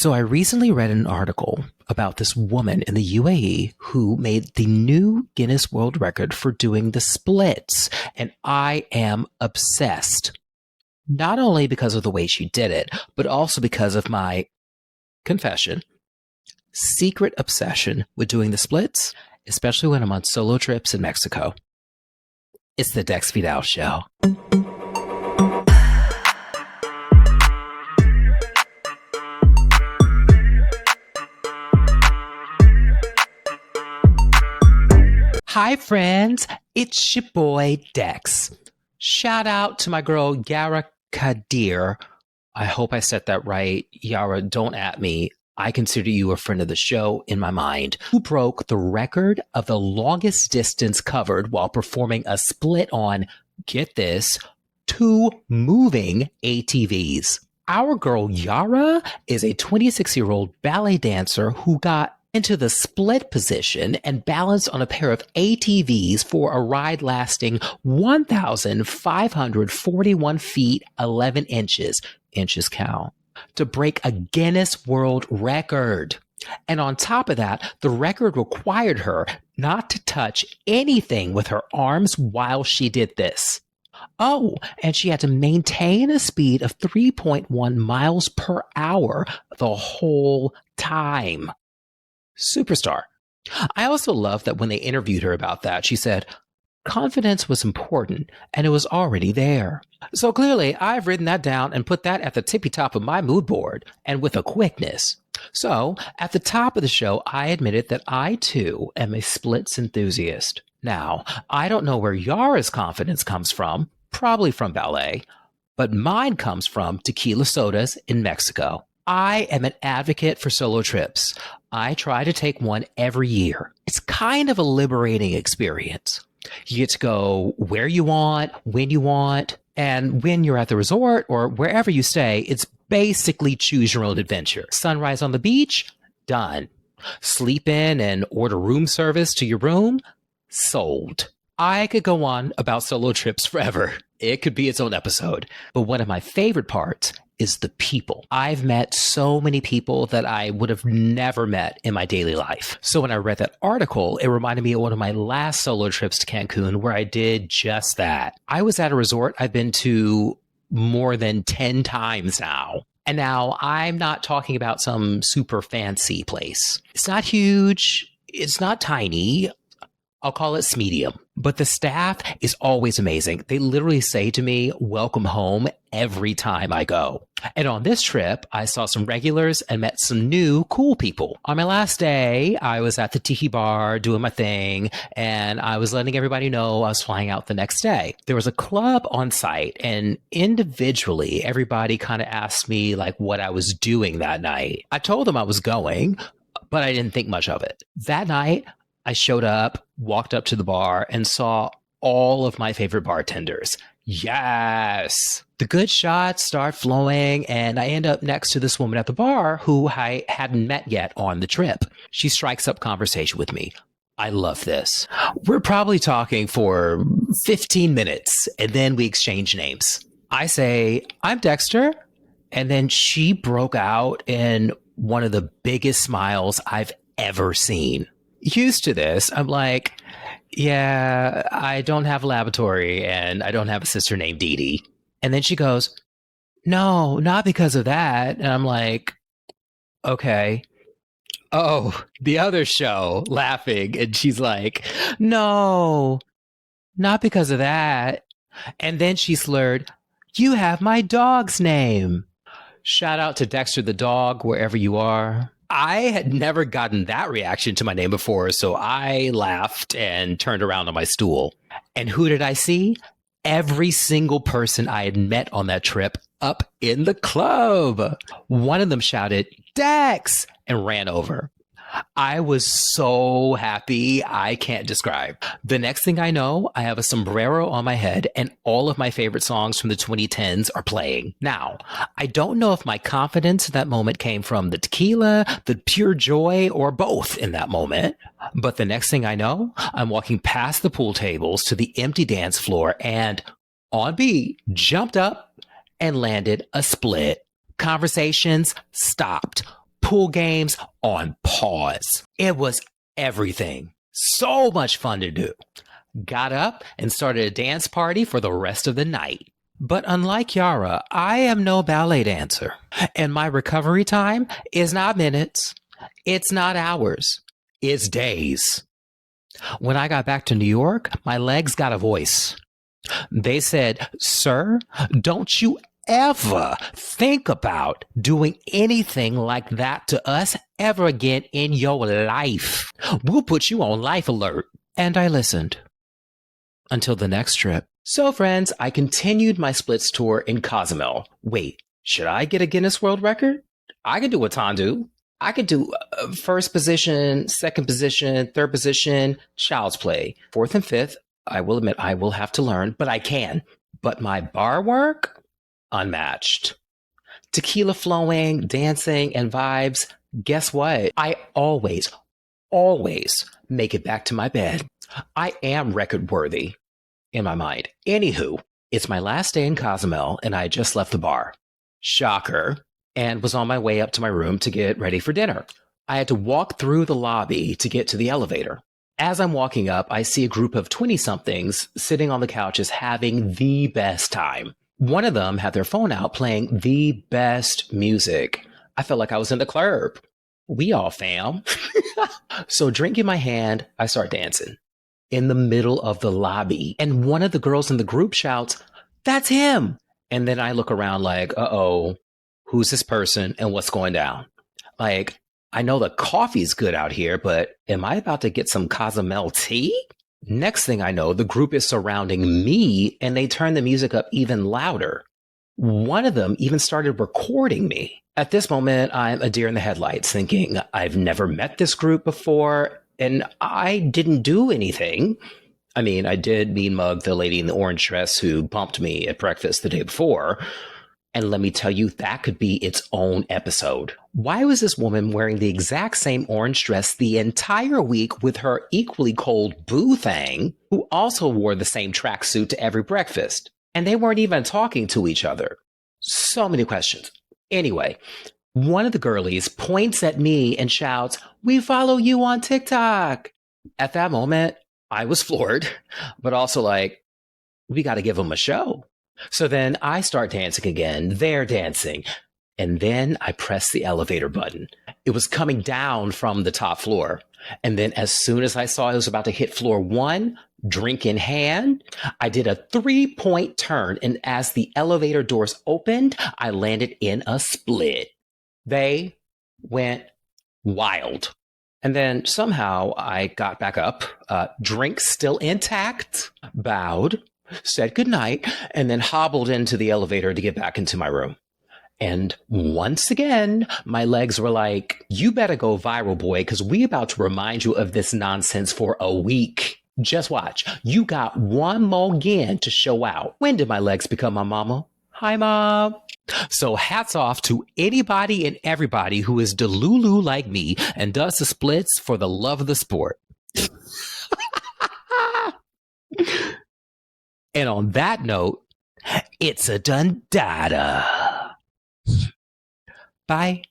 So I recently read an article about this woman in the UAE who made the new Guinness World Record for doing the splits. And I am obsessed. Not only because of the way she did it, but also because of my confession, secret obsession with doing the splits, especially when I'm on solo trips in Mexico. It's the Dex Vidal Show. Hi, friends. It's your boy, Dex. Shout out to my girl, Yara Kadir. I hope I said that right. Yara, don't at me. I consider you a friend of the show in my mind, who broke the record of the longest distance covered while performing a split on, get this, 2 moving ATVs. Our girl, Yara, is a 26-year-old ballet dancer who got into the split position and balanced on a pair of ATVs for a ride lasting 1,541 feet, 11 inches count, to break a Guinness World Record. And on top of that, the record required her not to touch anything with her arms while she did this. Oh, and she had to maintain a speed of 3.1 miles per hour the whole time. Superstar. I also love that when they interviewed her about that, she said, confidence was important and it was already there. So clearly, I've written that down and put that at the tippy top of my mood board, and with a quickness. So at the top of the show, I admitted that I too am a splits enthusiast. Now, I don't know where Yara's confidence comes from, probably from ballet, but mine comes from tequila sodas in Mexico. I am an advocate for solo trips. I try to take one every year. It's kind of a liberating experience. You get to go where you want, when you want, and when you're at the resort or wherever you stay, it's basically choose your own adventure. Sunrise on the beach? Done. Sleep in and order room service to your room? Sold. I could go on about solo trips forever. It could be its own episode. But one of my favorite parts is the people. I've met so many people that I would have never met in my daily life. So when I read that article, it reminded me of one of my last solo trips to Cancun where I did just that. I was at a resort I've been to more than 10 times now. And now I'm not talking about some super fancy place. It's not huge. It's not tiny. I'll call it medium. But the staff is always amazing. They literally say to me, welcome home, every time I go. And on this trip, I saw some regulars and met some new cool people. On my last day, I was at the tiki bar doing my thing, and I was letting everybody know I was flying out the next day. There was a club on site, and individually, everybody kind of asked me like what I was doing that night. I told them I was going, but I didn't think much of it. That night, I showed up, walked up to the bar, and saw all of my favorite bartenders. Yes! The good shots start flowing, and I end up next to this woman at the bar who I hadn't met yet on the trip. She strikes up conversation with me. I love this. We're probably talking for 15 minutes, and then we exchange names. I say, I'm Dexter, and then she broke out in one of the biggest smiles I've ever seen. Used to this, I'm like, yeah, I don't have a laboratory and I don't have a sister named Dee Dee. And then she goes, no, not because of that. And I'm like, okay. Oh, the other show, laughing. And she's like, no, not because of that. And then she slurred, you have my dog's name. Shout out to Dexter the dog, wherever you are. I had never gotten that reaction to my name before, so I laughed and turned around on my stool. And who did I see? Every single person I had met on that trip up in the club. One of them shouted, Dex, and ran over. I was so happy, I can't describe. The next thing I know, I have a sombrero on my head and all of my favorite songs from the 2010s are playing. Now, I don't know if my confidence in that moment came from the tequila, the pure joy, or both in that moment. But the next thing I know, I'm walking past the pool tables to the empty dance floor and, on beat, jumped up and landed a split. Conversations stopped. pool games on pause. It was everything. So much fun to do. Got up and started a dance party for the rest of the night. But unlike Yara, I am no ballet dancer. And my recovery time is not minutes. It's not hours. It's days. When I got back to New York, my legs got a voice. They said, "Sir, don't you ever think about doing anything like that to us ever again in your life. We'll put you on life alert." And I listened. Until the next trip. So, friends, I continued my splits tour in Cozumel. Wait, should I get a Guinness World Record? I could do a Tandu. I could do first position, second position, third position, child's play. Fourth and fifth, I will admit I will have to learn, but I can. But my bar work, unmatched. Tequila flowing, dancing, and vibes. Guess what? I always make it back to my bed. I am record worthy in my mind. Anywho, it's my last day in Cozumel and I just left the bar. Shocker. And was on my way up to my room to get ready for dinner. I had to walk through the lobby to get to the elevator. As I'm walking up, I see a group of 20-somethings sitting on the couches having the best time. One of them had their phone out playing the best music. I felt like I was in the club. We all fam. So drink in my hand, I start dancing in the middle of the lobby. And one of the girls in the group shouts, "That's him." And then I look around like, uh-oh. Who's this person and what's going down? Like, I know the coffee's good out here, but am I about to get some Cozumel tea? Next thing I know, the group is surrounding me and they turn the music up even louder. One of them even started recording me. At this moment, I'm a deer in the headlights thinking, I've never met this group before and I didn't do anything. I mean, I did mean mug the lady in the orange dress who bumped me at breakfast the day before. And let me tell you, that could be its own episode. Why was this woman wearing the exact same orange dress the entire week with her equally cold boo thing, who also wore the same tracksuit to every breakfast? And they weren't even talking to each other. So many questions. Anyway, one of the girlies points at me and shouts, "We follow you on TikTok." At that moment, I was floored, but also like, we got to give them a show. So then I start dancing again. They're dancing. And then I press the elevator button. It was coming down from the top floor. And then as soon as I saw it was about to hit floor 1, drink in hand, I did a 3-point turn. And as the elevator doors opened, I landed in a split. They went wild. And then somehow I got back up, drink still intact, bowed, said goodnight, and then hobbled into the elevator to get back into my room. And once again, my legs were like, "You better go viral, boy, because we about to remind you of this nonsense for a week. Just watch. You got one more again to show out." When did my legs become my mama? Hi, Mom. So hats off to anybody and everybody who is delulu like me and does the splits for the love of the sport. And on that note, it's a done data. Bye.